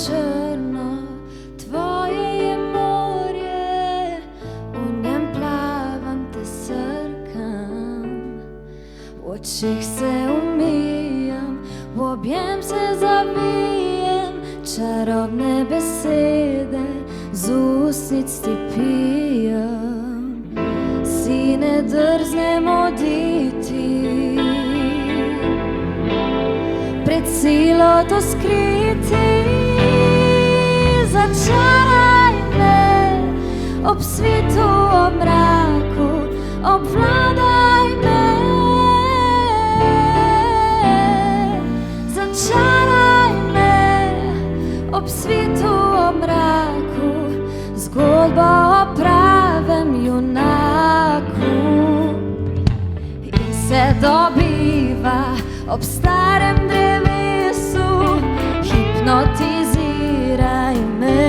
črno, tvoje je morje, v njem plavam, te srkam, v očeh se umijam, v objem se zavijem, čarobne besede z usnic ti pijem, si ne drznem oditi, pred silo to skriti. Začaraj me ob svitu, ob mraku, obvladaj me. Začaraj me ob svitu, ob mraku, zgodbo o pravem junaku. In se dobiva ob starem drevesu, hipnotiziraj me.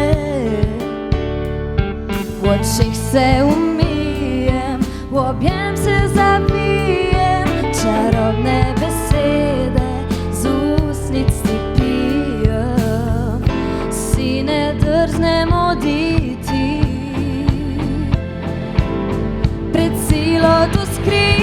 V očeh se umijem, v objem se zavijem, čarobne besede z usnic ti pijem, si ne drznem oditi, pred silo tu skrijem.